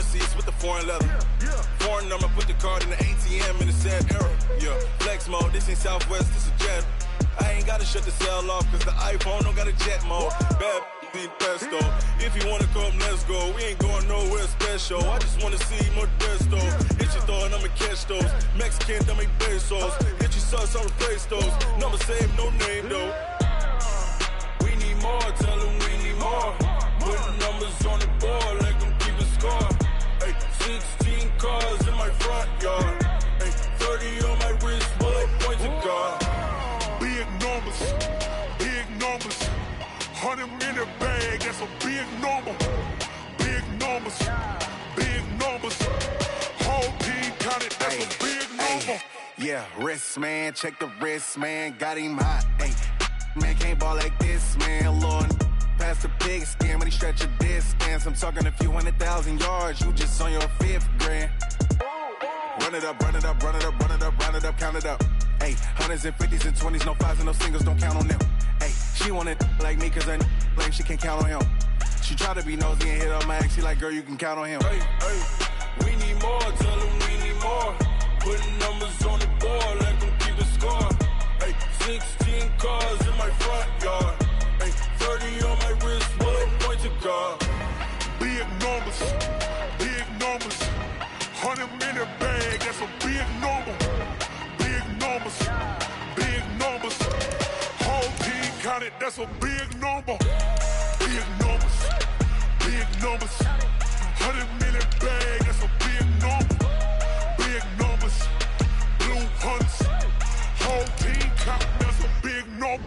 Foreign seats with the foreign leather. Foreign number, put the card in the ATM in the sad era. Yeah, flex mode, this ain't Southwest, this is Jet. I ain't gotta shut the cell off, cause the iPhone don't got a jet mode. Bad need pesto. If you wanna come, let's go. We ain't going nowhere special. I just wanna see Modesto. Hit your throw and I'ma catch those. Mexican, don't make pesos. Hit your sauce, I'll replace those. Number save, no name though. We need more, tell them we need more. Put numbers on the board, let them keep a score. Ay, 16 cars in my front yard. Ay, 30 on my wrist, bullet points of God. Big numbers, big numbers. 100 minute bag, that's a big number. Big numbers, big numbers. Whole team counted, that's a big number. Yeah, wrist man, check the wrist man, got him hot. Ay, man can't ball like this, man. Lord, past the pig skin when he stretch a distance. I'm talking a few 100,000 yards, you just on your 5th grand. Run it up, run it up, run it up, run it up, run it up, count it up. Ay, hundreds and 50s and 20s, no 5s and no singles, don't count on them. Ay, she want it like me cause her like she can't count on him. She try to be nosy and hit up my ex, she like, girl, you can count on him. Hey, hey, we need more, tell them we need more. Putting numbers on the board, let them keep a score. Hey, 16 cars in my front yard. Hey, 30 on my wrist, bullet points of God. Big numbers, big numbers. 100 minute bag, that's a big number. Big numbers, big numbers. Whole team counted, that's a big number. Big numbers, big numbers. 100 minute bag, that's a big number. Big numbers, blue hunts. Whole team count, that's a big number.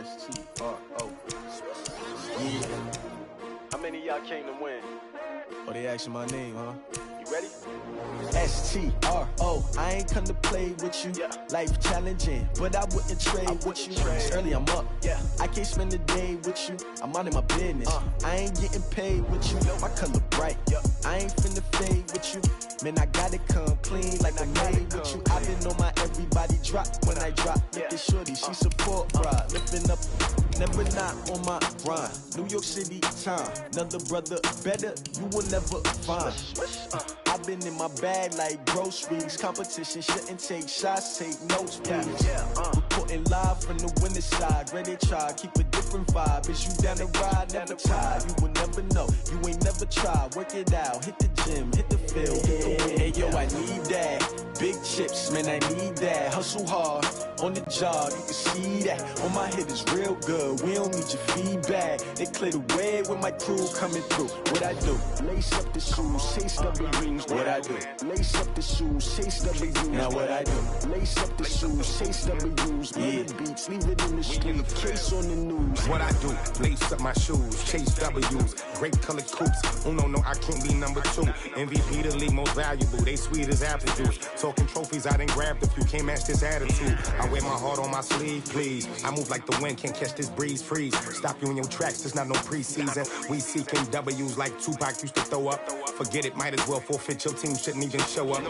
S-T-R-O. Yeah. How many of y'all came to win? Oh, they asking my name, huh? You ready? S-T-R-O. I ain't come to play with you. Yeah. Life challenging, but I wouldn't trade with you. It's early, I'm up. Yeah. I can't spend the day with you. I'm minding my business. I ain't getting paid with you. My color bright. I ain't finna fade with you. Man, I gotta come clean like I made with you. I been on my everybody drop when I drop. Look at shorty, she support, bruh. Lifting up, never not on my grind. New York City time. Another brother better, you will never find. I've been in my bag like groceries. Competition shouldn't take shots, take notes, please. Reporting live from the winter side. Ready to try, keep a different vibe. Is you down the ride, never tired. You will never know, you ain't never tried. Work it out, hit the gym, hit the field, hit the wind. Hey yo, I need that. Big chips, man, I need that. Hustle hard, on the job, you can see that. On my hit is real good, we don't need your feedback. They clear the way with my crew coming through. What I do? Lace up the shoes, chase double rings. What I do? Lace up the shoes, chase double U's. Now what I do? Lace up the shoes, chase double U's. Yeah, beats, leave it in the street, case on the news. What I do? Lace up my shoes, chase W's. Great colored coops. Oh no, I can't be number 2. MVP the league most valuable. They sweet as apple juice. Talking trophies, I done grabbed a few. Can't match this attitude. I wear my heart on my sleeve, please. I move like the wind, can't catch this breeze. Freeze. Stop you in your tracks. There's not no preseason. We seeking W's like Tupac used to throw up. Forget it, might as well forfeit. Your team shouldn't even show up.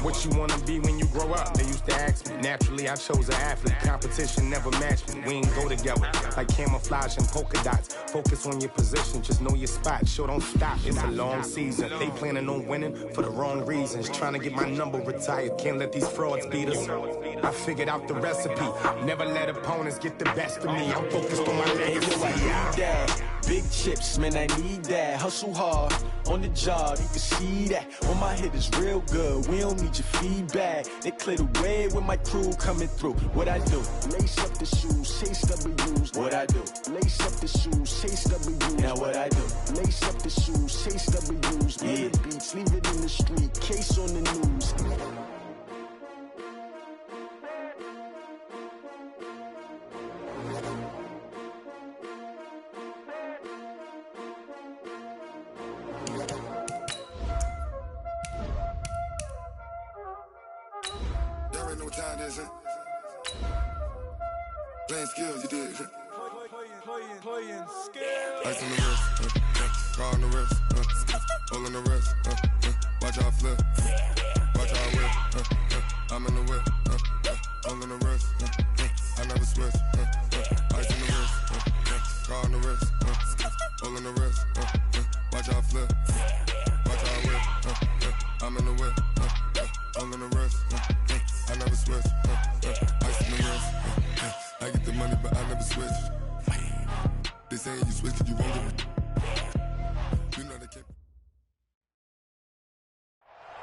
What you wanna be when you grow up? They used to ask me. Naturally, I chose an athlete. Competition never matched me. We ain't go together like camouflage and polka dots. Focus on your position, just know your spot. Sure, don't stop. It's a long season. They planning on winning for the wrong reasons. Trying to get my number retired. Can't let these frauds beat us. I figured out the recipe. Never let opponents get the best of me. I'm focused on my legacy. I need that. Big chips, man, I need that. Hustle hard, on the job, you can see that. On my hit is real good, we don't need your feedback. They clear the way with my crew coming through. What I do? Lace up the shoes, chase W's. What I do? Lace up the shoes, chase W's. Now what I do? Lace up the shoes, chase W's. Yeah, beats, leave it in the street, case on the news. Know what time it is, huh? Playing skills, you did, huh? Playing skills. Ice on the wrist, car on the wrist, hole on the wrist, watch how I flip, watch how I whip, I'm in the whip, hole on the wrist, I never switch, ice on the wrist, car on the wrist, All in the wrist, watch how I flip. Watch how I whip, I'm in the whip. All in the wrist, I never switch. Ice in the wrist, I get the money, but I never switch. They saying you switch 'cause you won't get it. You know they can't.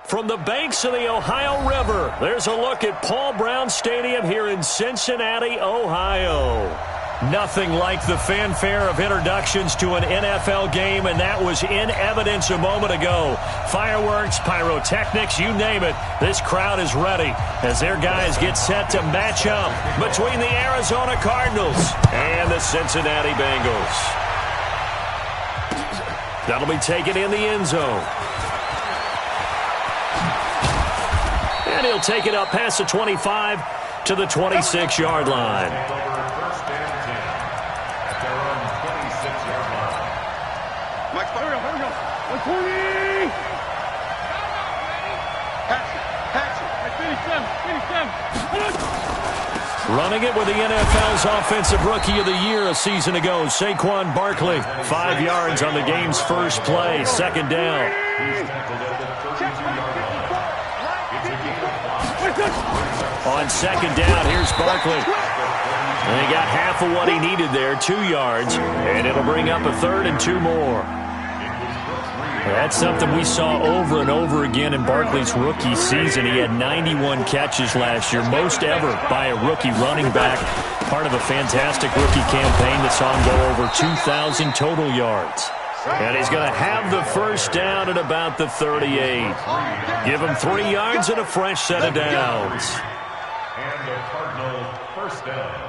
From the banks of the Ohio River, there's a look at Paul Brown Stadium here in Cincinnati, Ohio. Nothing like the fanfare of introductions to an NFL game, and that was in evidence a moment ago. Fireworks, pyrotechnics, you name it. This crowd is ready as their guys get set to match up between the Arizona Cardinals and the Cincinnati Bengals. That'll be taken in the end zone. And he'll take it up past the 25 to the 26-yard line. Running it with the NFL's Offensive Rookie of the Year a season ago, Saquon Barkley. 5 yards on the game's first play, second down. On second down, here's Barkley. And he got half of what he needed there, 2 yards, and it'll bring up a 3rd and 2 more. That's something we saw over and over again in Barkley's rookie season. He had 91 catches last year, most ever by a rookie running back. Part of a fantastic rookie campaign that saw him go over 2,000 total yards. And he's going to have the first down at about the 38. Give him 3 yards and a fresh set of downs. And the Cardinals first down.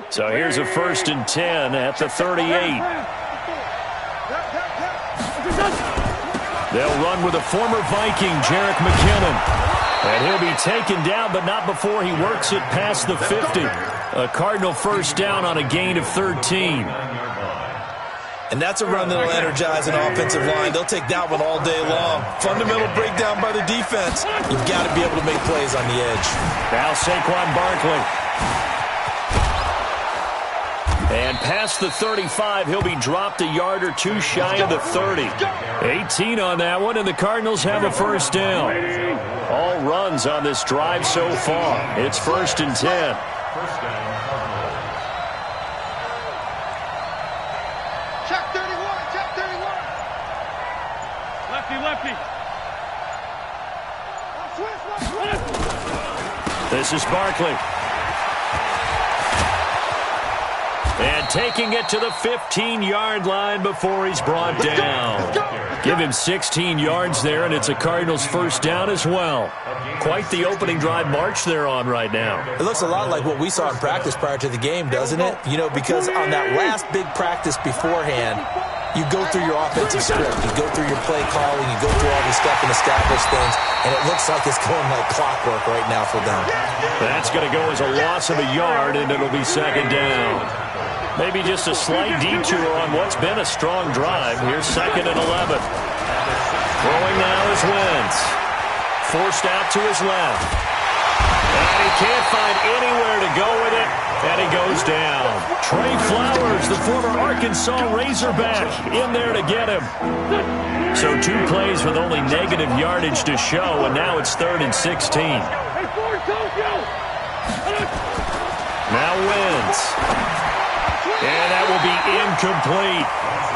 So here's a 1st and 10 at the 38. They'll run with a former Viking, Jerick McKinnon. And he'll be taken down, but not before he works it past the 50. A Cardinal first down on a gain of 13. And that's a run that'll energize an offensive line. They'll take that one all day long. Fundamental breakdown by the defense. You've got to be able to make plays on the edge. Now Saquon Barkley. And past the 35, he'll be dropped a yard or 2 shy of the 30. 18 on that one, and the Cardinals have a first down. All runs on this drive so far. It's 1st and 10. First down, Cardinals. Check 31, check 31. Lefty. This is Barkley. And taking it to the 15-yard line before he's brought down. Give him 16 yards there, and it's a Cardinals first down as well. Quite the opening drive march they're on right now. It looks a lot like what we saw in practice prior to the game, doesn't it? You know, because on that last big practice beforehand, you go through your offensive script. You go through your play calling. You go through all this stuff and establish things. And it looks like it's going like clockwork right now for them. That's going to go as a loss of a yard, and it'll be second down. Maybe just a slight detour on what's been a strong drive. Here's 2nd and 11. Throwing now is Wentz. Forced out to his left. And he can't find anywhere to go with it. And he goes down. Trey Flowers, the former Arkansas Razorback, in there to get him. So 2 plays with only negative yardage to show, and now it's 3rd and 16. Now Wentz. And that will be incomplete.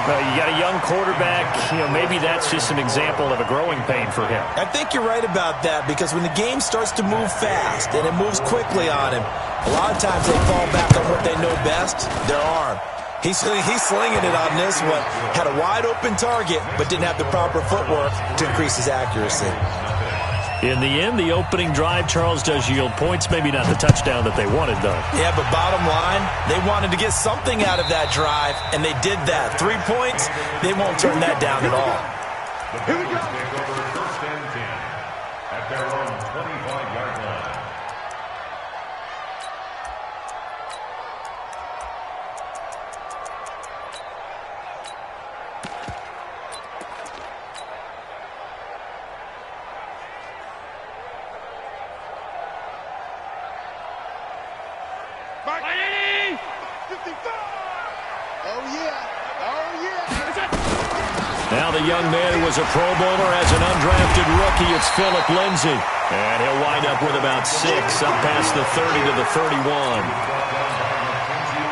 You got a young quarterback. You know, maybe that's just an example of a growing pain for him. I think you're right about that, because when the game starts to move fast and it moves quickly on him, a lot of times they fall back on what they know best, their arm. He's slinging it on this one. Had a wide open target, but didn't have the proper footwork to increase his accuracy. In the end, the opening drive, Charles, does yield points. Maybe not the touchdown that they wanted, though. Yeah, but bottom line, they wanted to get something out of that drive, and they did that. 3 points, they won't turn that down at all. The Bengals take over 1st and 10 at their own 25-yard line. Now the young man who was a Pro Bowler as an undrafted rookie, it's Philip Lindsay. And he'll wind up with about 6, up past the 30 to the 31.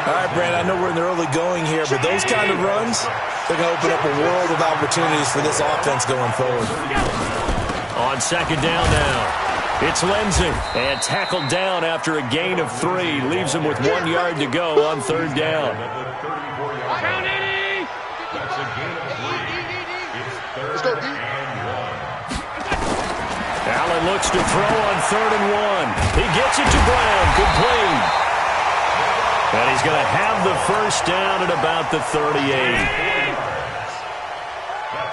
All right, Brandon, I know we're in the early going here, but those kind of runs, they're going to open up a world of opportunities for this offense going forward. On second down now, it's Lindsay. And tackled down after a gain of 3. Leaves him with 1 yard to go on third down. That's a gain of 3. It's third and 1. Allen looks to throw on third and 1. He gets it to Brown. Complete. And he's going to have the first down at about the 38.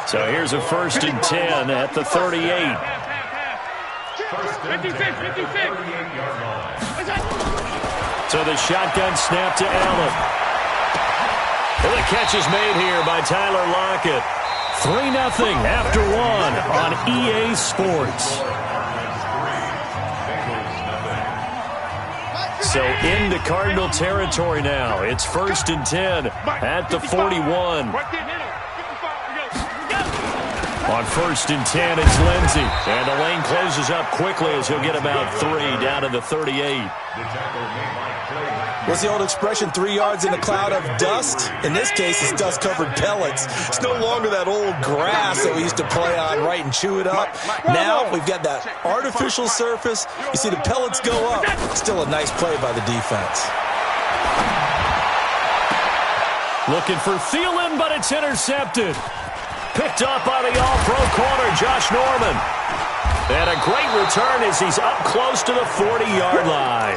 So here's a 1st and 10 at the 38. 38-yard line. So the shotgun snap to Allen. And the catch is made here by Tyler Lockett. 3-0 after 1 on EA Sports. So into Cardinal territory now. It's 1st and 10 at the 41. On 1st and 10, it's Lindsay. And the lane closes up quickly as he'll get about 3 down to the 38. What's the old expression, 3 yards in a cloud of dust? In this case, it's dust-covered pellets. It's no longer that old grass that we used to play on, right, and chew it up. Now we've got that artificial surface. You see the pellets go up. Still a nice play by the defense. Looking for Thielen, but it's intercepted. Picked up by the all-pro corner, Josh Norman. And a great return as he's up close to the 40-yard line.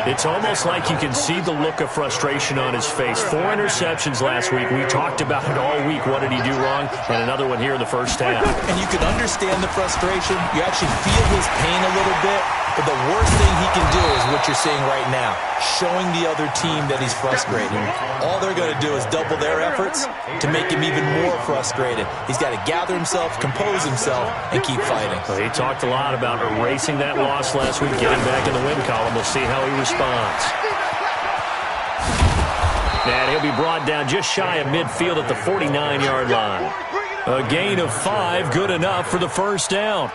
It's almost like you can see the look of frustration on his face. 4 interceptions last week. We talked about it all week. What did he do wrong? And another one here in the first half. And you can understand the frustration. You actually feel his pain a little bit. But the worst thing he can do is what you're seeing right now, showing the other team that he's frustrated. All they're going to do is double their efforts to make him even more frustrated. He's got to gather himself, compose himself, and keep fighting. Well, he talked a lot about erasing that loss last week, getting back in the win column. We'll see how he responds. And he'll be brought down just shy of midfield at the 49-yard line. A gain of 5, good enough for the first down.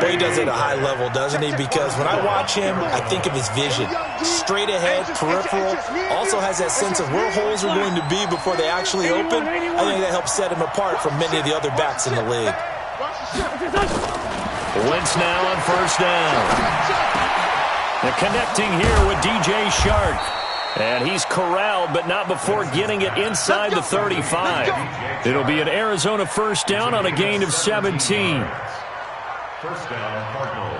But he does it at a high level, doesn't he? Because when I watch him, I think of his vision. Straight ahead, peripheral. Also has that sense of where holes are going to be before they actually open. I think that helps set him apart from many of the other backs in the league. Wentz now on first down. They're connecting here with DJ Shark. And he's corralled, but not before getting it inside the 35. It'll be an Arizona first down on a gain of 17. First down, Cardinals.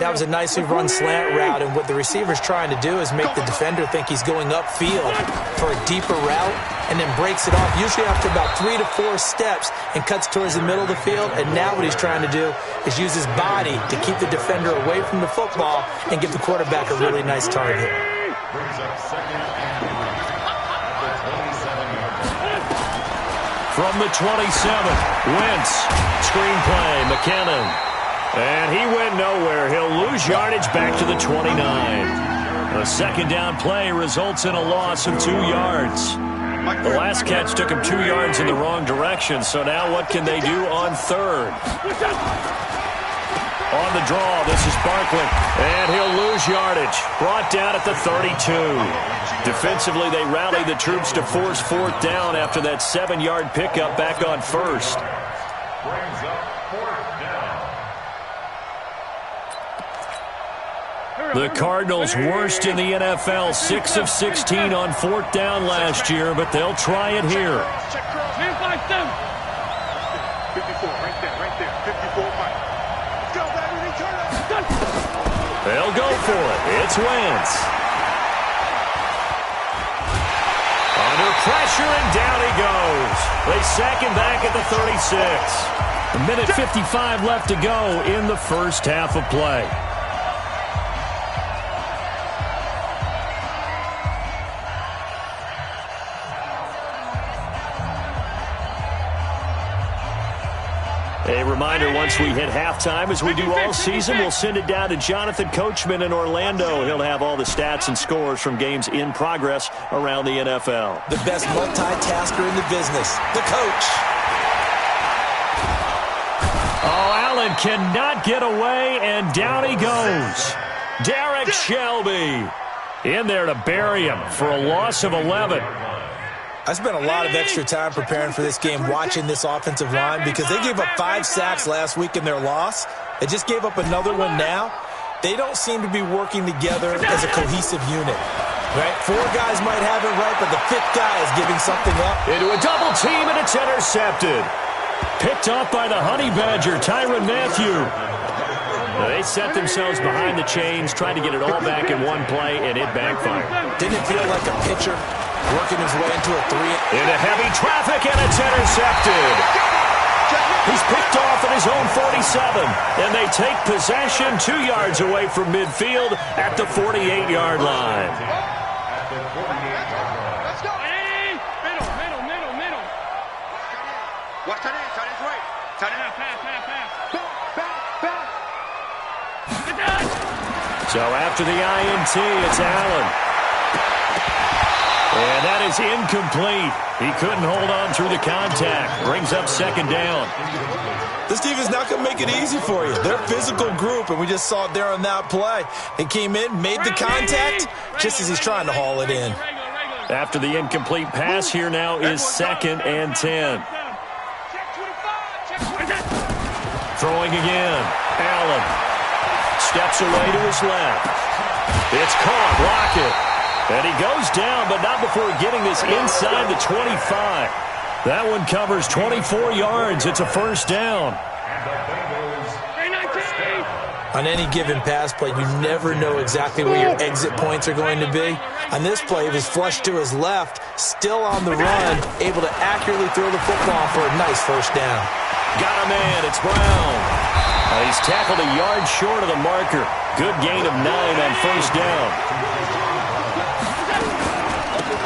That was a nicely run slant route, and what the receiver's trying to do is make the defender think he's going upfield for a deeper route and then breaks it off, usually after about 3 to 4 steps, and cuts towards the middle of the field. And now what he's trying to do is use his body to keep the defender away from the football and give the quarterback a really nice target. Brings up 2nd and 3 at the 27-yard line. From the 27, Wentz, screenplay, McKinnon. And he went nowhere. He'll lose yardage back to the 29. A second down play results in a loss of 2 yards. The last catch took him 2 yards in the wrong direction, so now what can they do on third? On the draw, this is Barkley, and he'll lose yardage. Brought down at the 32. Defensively, they rallied the troops to force fourth down after that 7-yard pickup back on first. Brings up 4th down. The Cardinals worst in the NFL, 6 of 16 on 4th down last year, but they'll try it here. 54, right there, 54, Mike. Let's go, baby, return it. They'll go for it. It's Wentz. Under pressure, and down he goes. They sack him back at the 36. A minute 55 left to go in the first half of play. A reminder, once we hit halftime, as we do all season, we'll send it down to Jonathan Coachman in Orlando. He'll have all the stats and scores from games in progress around the NFL. The best multitasker in the business, the coach. Oh, Allen cannot get away, and down he goes. Derek Shelby in there to bury him for a loss of 11. I spent a lot of extra time preparing for this game watching this offensive line because they gave up 5 sacks last week in their loss. They just gave up another one now. They don't seem to be working together as a cohesive unit. Right? 4 guys might have it right, but the 5th guy is giving something up. Into a double team, and it's intercepted. Picked off by the Honey Badger, Tyrann Mathieu. They set themselves behind the chains, trying to get it all back in one play, and it backfired. Didn't it feel like a pitcher working his way into a 3? Into heavy traffic, and it's intercepted. He's picked off at his own 47, and they take possession 2 yards away from midfield at the 48-yard line. Let's go. Middle. Watch that in. It's right. So after the INT, it's Allen. And that is incomplete. He couldn't hold on through the contact. Brings up second down. This team is not going to make it easy for you. They're a physical group, and we just saw it there on that play. He came in, made the contact, just as he's trying to haul it in. After the incomplete pass, here now is 2nd and 10. Throwing again. Allen steps away to his left. It's caught. Lockett. And he goes down, but not before getting this inside the 25. That one covers 24 yards. It's a first down. On any given pass play, you never know exactly where your exit points are going to be. On this play, he was flushed to his left, still on the run, able to accurately throw the football for a nice first down. Got a man. It's Brown. He's tackled a yard short of the marker. Good gain of 9 on first down.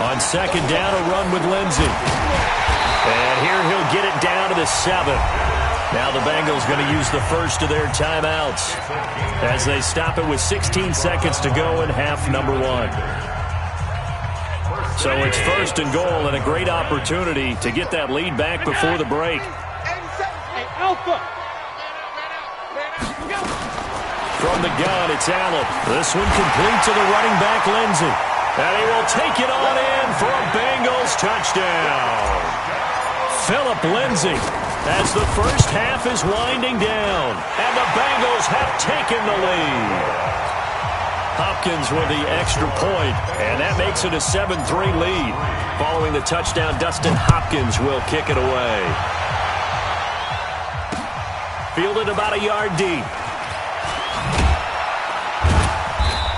On second down, a run with Lindsey. And here he'll get it down to the 7. Now the Bengals going to use the first of their timeouts as they stop it with 16 seconds to go in half number 1. So it's 1st and goal and a great opportunity to get that lead back before the break. From the gun, it's Allen. This one complete to the running back, Lindsey. And he will take it on in for a Bengals touchdown. Philip Lindsey as the first half is winding down. And the Bengals have taken the lead. Hopkins with the extra point, and that makes it a 7-3 lead. Following the touchdown, Dustin Hopkins will kick it away. Fielded about a yard deep.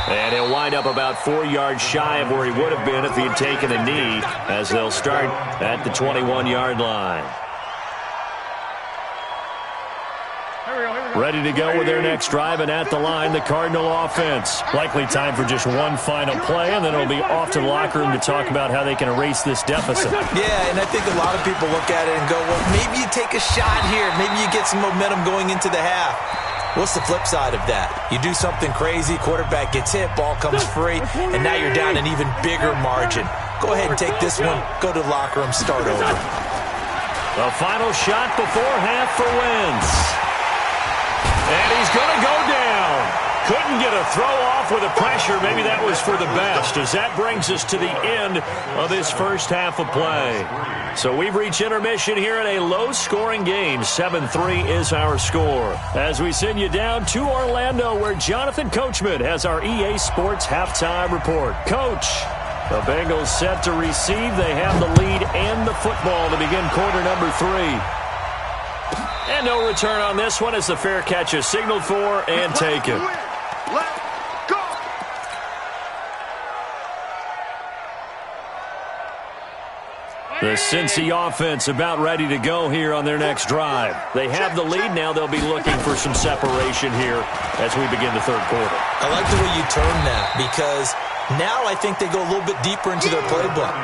And he'll wind up about 4 yards shy of where he would have been if he had taken a knee, as they'll start at the 21-yard line. Ready to go with their next drive, and at the line, the Cardinal offense. Likely time for just one final play, and then it'll be off to the locker room to talk about how they can erase this deficit. Yeah, and I think a lot of people look at it and go, well, maybe you take a shot here. Maybe you get some momentum going into the half. What's the flip side of that? You do something crazy, quarterback gets hit, ball comes free, and now you're down an even bigger margin. Go ahead and take this one, go to the locker room, start over. The final shot before half for Wentz. And he's going to go down. Couldn't get a throw off with the pressure. Maybe that was for the best, as that brings us to the end of this first half of play. So we've reached intermission here in a low-scoring game. 7-3 is our score. As we send you down to Orlando, where Jonathan Coachman has our EA Sports halftime report. Coach, the Bengals set to receive. They have the lead and the football to begin quarter number 3. And no return on this one as the fair catch is signaled for and taken. The Cincy offense about ready to go here on their next drive. They have the lead. Now they'll be looking for some separation here as we begin the third quarter. I like the way you term that, because Now I think they go a little bit deeper into their playbook.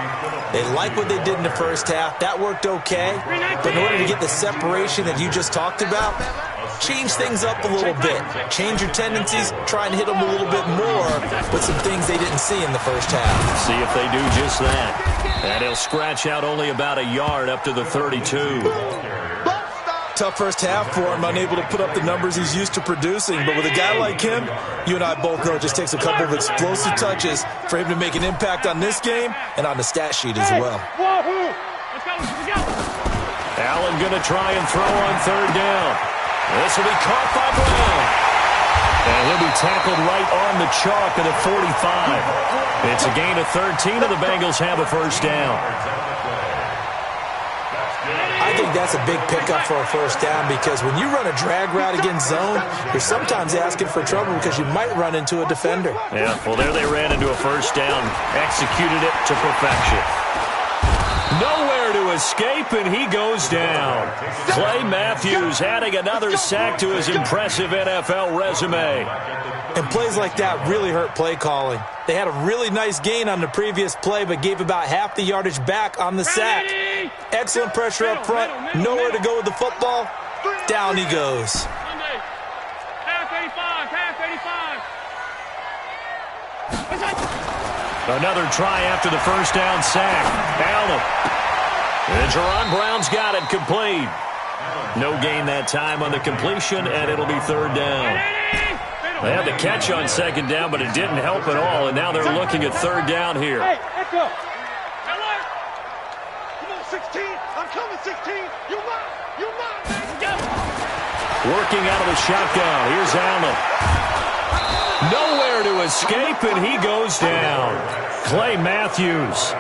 They like what they did in the first half. That worked okay. But in order to get the separation that you just talked about, change things up a little bit. Change your tendencies, try and hit them a little bit more with some things they didn't see in the first half. See if they do just that. And he'll scratch out only about a yard up to the 32. Tough first half for him, unable to put up the numbers he's used to producing. But with a guy like him, you and I both know it just takes a couple of explosive touches for him to make an impact on this game and on the stat sheet as well. Allen going to try and throw on third down. This will be caught by Brown. And he'll be tackled right on the chalk of the 45. It's a gain of 13, and the Bengals have a first down. I think that's a big pickup for a first down because when you run a drag route against zone, you're sometimes asking for trouble because you might run into a defender. Yeah, well, there they ran into a first down, executed it to perfection. Nowhere to escape, and he goes down. Clay Matthews adding another sack to his impressive NFL resume. And plays like that really hurt play calling. They had a really nice gain on the previous play, but gave about half the yardage back on the sack. Excellent pressure up front. Nowhere to go with the football. Down he goes. Another try after the first down sack. Allen. And Jerron Brown's got it complete. No gain that time on the completion, and it'll be third down. They had the catch on second down, but it didn't help at all, and now they're looking at third down here. Hey, Echo. Come on, 16. I'm coming, 16. You mine. Working out of the shotgun. Here's Allen. Nowhere to escape, and he goes down. Clay Matthews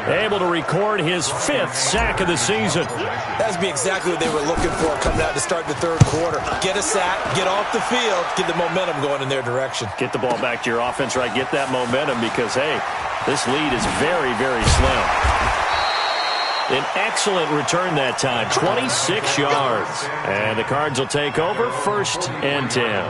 able to record his 5th sack of the season. That'd be exactly what they were looking for coming out to start the third quarter. Get a sack, get off the field, get the momentum going in their direction. Get the ball back to your offense, right? Get that momentum because, hey, this lead is very, very slim. An excellent return that time, 26 yards. And the Cards will take over, 1st and 10.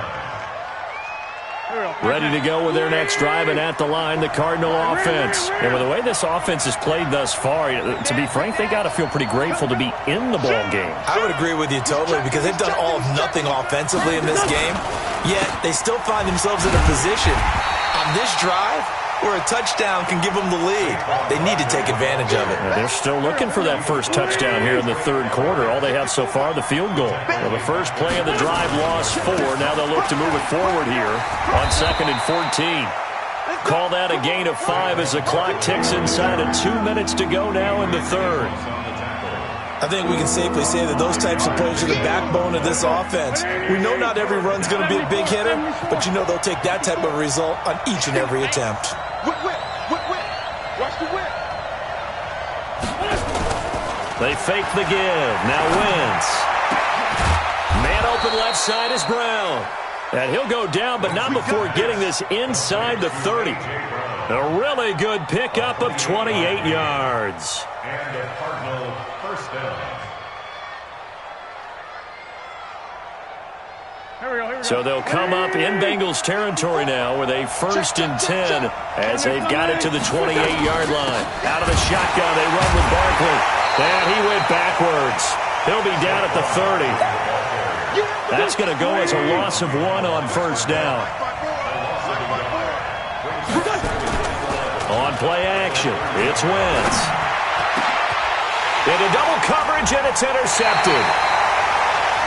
Ready to go with their next drive, and at the line, the Cardinal offense. And with the way this offense has played thus far, to be frank, they got to feel pretty grateful to be in the ball game. I would agree with you totally because they've done all of nothing offensively in this game, yet they still find themselves in a position on this drive where a touchdown can give them the lead. They need to take advantage of it. They're still looking for that first touchdown here in the third quarter. All they have so far, the field goal. Well, the first play of the drive lost 4. Now they'll look to move it forward here on 2nd and 14. Call that a gain of 5 as the clock ticks inside of 2 minutes to go now in the third. I think we can safely say that those types of plays are the backbone of this offense. We know not every run's going to be a big hitter, but you know they'll take that type of result on each and every attempt. Whip. Watch the whip. They fake the give. Now Wentz. Man open left side is Brown. And he'll go down, but not before getting this inside the 30. A really good pickup of 28 yards. And the Cardinal first down. So they'll come up in Bengals territory now with a 1st and 10 as they've got it to the 28-yard line. Out of the shotgun, they run with Barkley. And he went backwards. He'll be down at the 30. That's going to go as a loss of 1 on first down. On play action, it's Wentz. Into double coverage, and it's intercepted.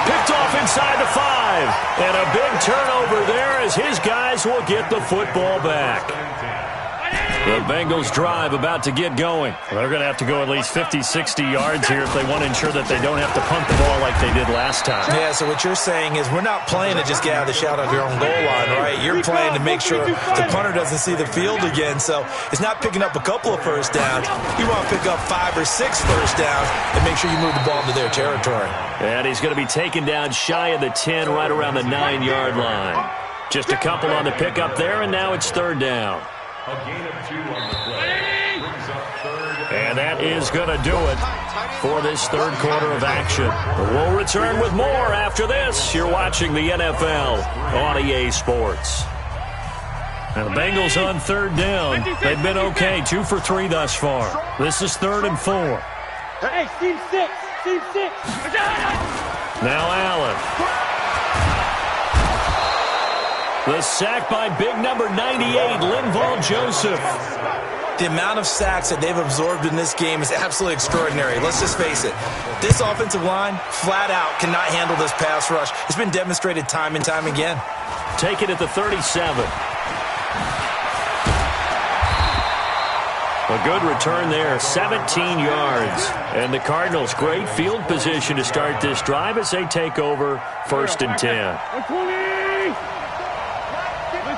Picked off inside the 5. And a big turnover there as his guys will get the football back. The Bengals drive about to get going. They're going to have to go at least 50, 60 yards here if they want to ensure that they don't have to punt the ball like they did last time. Yeah, so what you're saying is we're not playing to just get out of the shadow of your own goal line, right? You're playing to make sure the punter doesn't see the field again. So it's not picking up a couple of first downs. You want to pick up 5 or 6 first downs and make sure you move the ball into their territory. And he's going to be taken down shy of the 10, right around the 9-yard line. Just a couple on the pickup there, and now it's third down. A gain of 2 on the play. Brings up third. And that is going to do it for this third quarter of action. We'll return with more after this. You're watching the NFL on EA Sports. Now the Bengals on third down. They've been okay, 2 for 3 thus far. This is 3rd and 4. Hey, Steve 6. Steve 6. Now Allen. The sack by big number 98, Linval Joseph. The amount of sacks that they've absorbed in this game is absolutely extraordinary. Let's just face it. This offensive line, flat out, cannot handle this pass rush. It's been demonstrated time and time again. Take it at the 37. A good return there, 17 yards. And the Cardinals, great field position to start this drive as they take over 1st and 10. 120!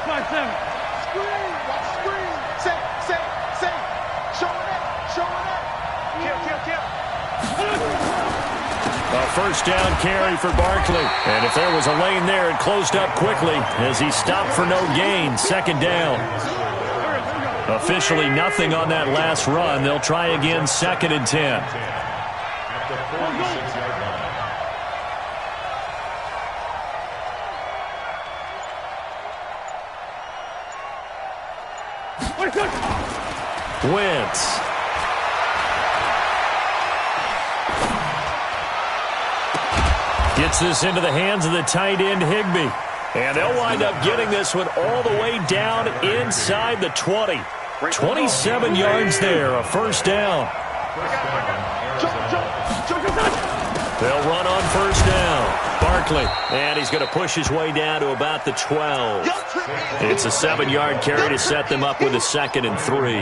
5-7. A 1st down carry for Barkley. And if there was a lane there, it closed up quickly as he stopped for no gain. 2nd down. Officially nothing on that last run. They'll try again, 2nd and 10. Wentz. Gets this into the hands of the tight end, Higbee. And they'll wind up getting this one all the way down inside the 20. 27 yards there, a 1st down. They'll run on 1st down. Barkley, and he's going to push his way down to about the 12. It's a 7-yard carry to set them up with a 2nd and 3.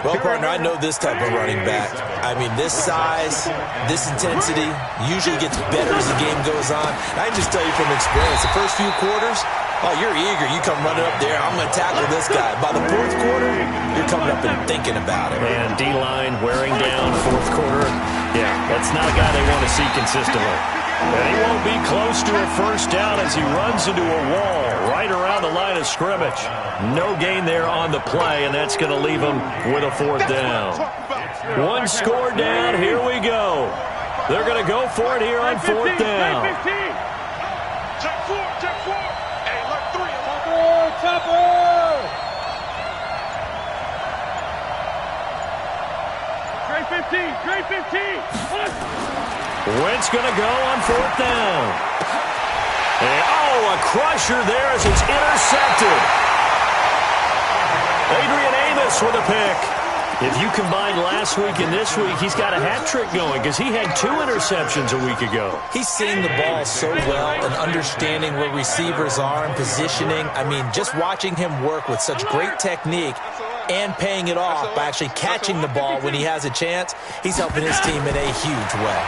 Well, partner, I know this type of running back. I mean, this size, this intensity usually gets better as the game goes on. I can just tell you from experience, the first few quarters, oh, you're eager. You come running up there, I'm going to tackle this guy. By the 4th quarter, you're coming up and thinking about it. And D-line wearing down 4th quarter. Yeah, that's not a guy they want to see consistently. And he won't be close to a 1st down as he runs into a wall right around the line of scrimmage. No gain there on the play, and that's going to leave him with a 4th down. 1 score down. Here we go. They're going to go for it here on 4th down. Check 4. Hey, look, 3. Chopper! Trey 15. Wentz going to go on 4th down. And, oh, a crusher there as it's intercepted. Adrian Amos with a pick. If you combine last week and this week, he's got a hat trick going because he had 2 interceptions a week ago. He's seeing the ball so well and understanding where receivers are and positioning. I mean, just watching him work with such great technique and paying it off by actually catching the ball when he has a chance, he's helping his team in a huge way.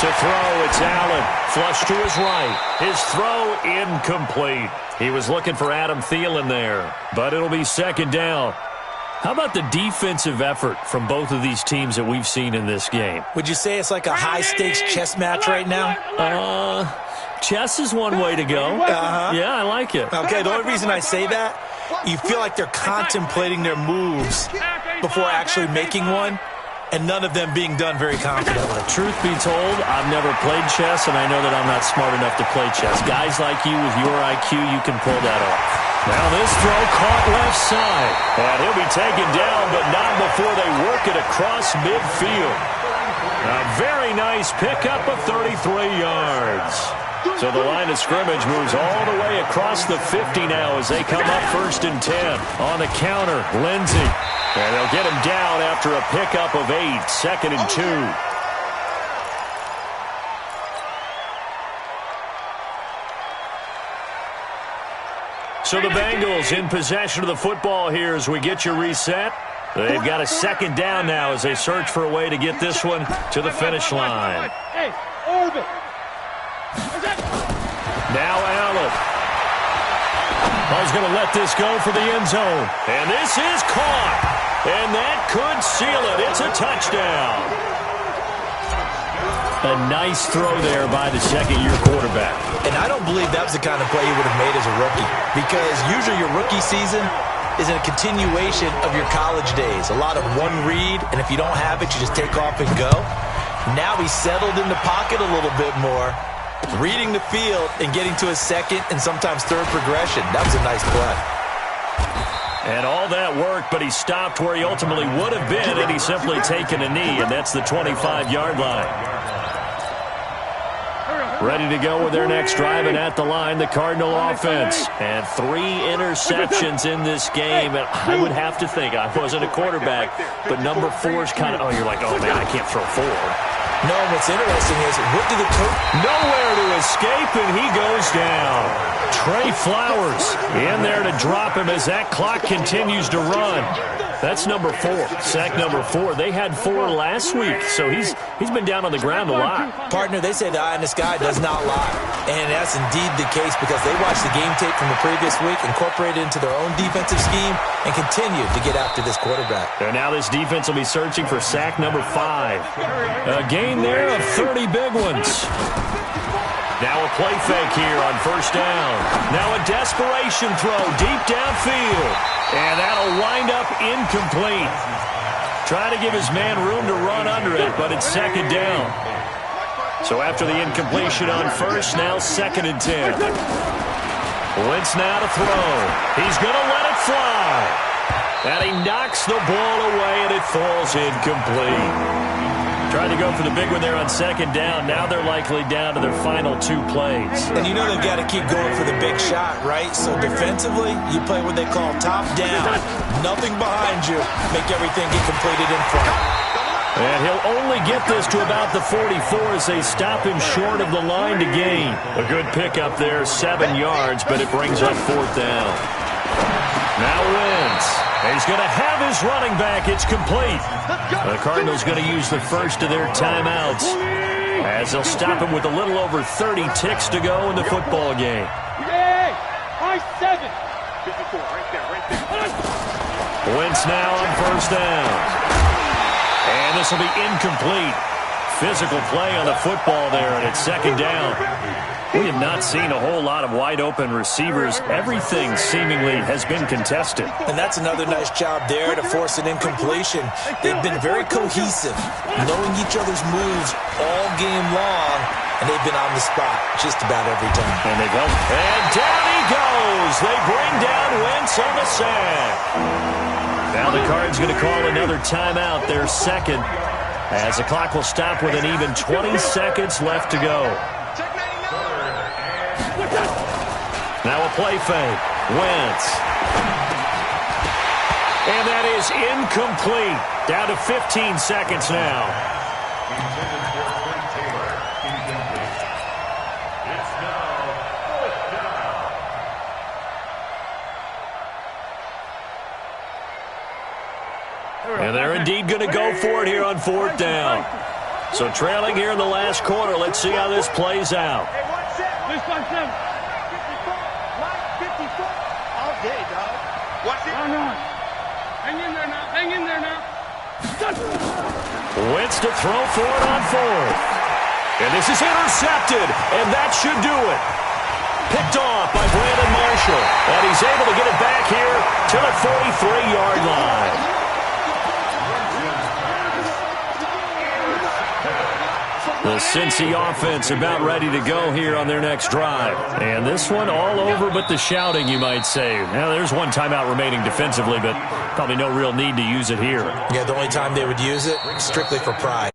To throw, it's Allen. Flush to his right. His throw incomplete. He was looking for Adam Thielen there, but it'll be 2nd down. How about the defensive effort from both of these teams that we've seen in this game? Would you say it's like a high-stakes chess match right now? Chess is one way to go. Yeah, I like it. Okay, the only reason I say that, you feel like they're contemplating their moves before actually making one, and none of them being done very confidently. Truth be told, I've never played chess, and I know that I'm not smart enough to play chess. Guys like you with your IQ, you can pull that off. Now this throw caught left side. And he'll be taken down, but not before they work it across midfield. A very nice pickup of 33 yards. So the line of scrimmage moves all the way across the 50 now as they come up 1st and 10. On the counter, Lindsey. And they'll get him down after a pickup of 8, 2nd and 2. So the Bengals in possession of the football here as we get you reset. They've got a 2nd down now as they search for a way to get this one to the finish line. Hey, orbit. Now Allen. Ball's going to let this go for the end zone. And this is caught. And that could seal it. It's a touchdown. A nice throw there by the 2nd-year quarterback. And I don't believe that was the kind of play he would have made as a rookie, because usually your rookie season is a continuation of your college days. A lot of one read, and if you don't have it, you just take off and go. Now he's settled in the pocket a little bit more, reading the field and getting to his second and sometimes third progression. That was a nice play. And all that work, but he stopped where he ultimately would have been, and he's simply taken a knee, and that's the 25-yard line. Ready to go with their next drive, and at the line, the Cardinal offense. And 3 interceptions in this game. And I would have to think, I wasn't a quarterback, but number 4 is kind of, you're like, oh, man, I can't throw 4. No, what's interesting is, what do the coach... Nowhere to escape, and he goes down. Trey Flowers in there to drop him as that clock continues to run. That's number 4, sack number 4. They had 4 last week, so he's been down on the ground a lot. Partner, they say the eye in the sky does not lie. And that's indeed the case because they watched the game tape from the previous week, incorporated it into their own defensive scheme, and continued to get after this quarterback. And now this defense will be searching for sack number 5. A gain there of 30 big ones. Now a play fake here on first down. Now a desperation throw deep downfield. And that'll wind up incomplete. Trying to give his man room to run under it, but it's second down. So after the incompletion on first, now 2nd and 10. Wentz now to throw. He's going to let it fly. And he knocks the ball away, and it falls incomplete. Trying to go for the big one there on second down. Now they're likely down to their final 2 plays. And you know they've got to keep going for the big shot, right? So defensively, you play what they call top down. Nothing behind you. Make everything get completed in front. And he'll only get this to about the 44 as they stop him short of the line to gain. A good pickup there, 7 yards, but it brings up 4th down. Now Wentz. He's going to have his running back. It's complete. The Cardinals going to use the first of their timeouts as they'll stop him with a little over 30 ticks to go in the football game. Wentz now on first down. And this will be incomplete. Physical play on the football there, and it's second down. We have not seen a whole lot of wide-open receivers. Everything seemingly has been contested. And that's another nice job there to force an incompletion. They've been very cohesive, knowing each other's moves all game long, and they've been on the spot just about every time. And they've helped. And down he goes. They bring down Wentz on the sack. Now the Cards going to call another timeout, their second, as the clock will stop with an even 20 seconds left to go. Now a play fake. Wentz. And that is incomplete. Down to 15 seconds now. And they're indeed going to go for it here on 4th down. So trailing here in the last quarter. Let's see how this plays out. Wentz to throw for it on 4th. And this is intercepted, and that should do it. Picked off by Brandon Marshall, and he's able to get it back here to the 43-yard line. The Cincy offense about ready to go here on their next drive. And this one all over but the shouting, you might say. Now, there's one timeout remaining defensively, but probably no real need to use it here. Yeah, the only time they would use it, strictly for pride.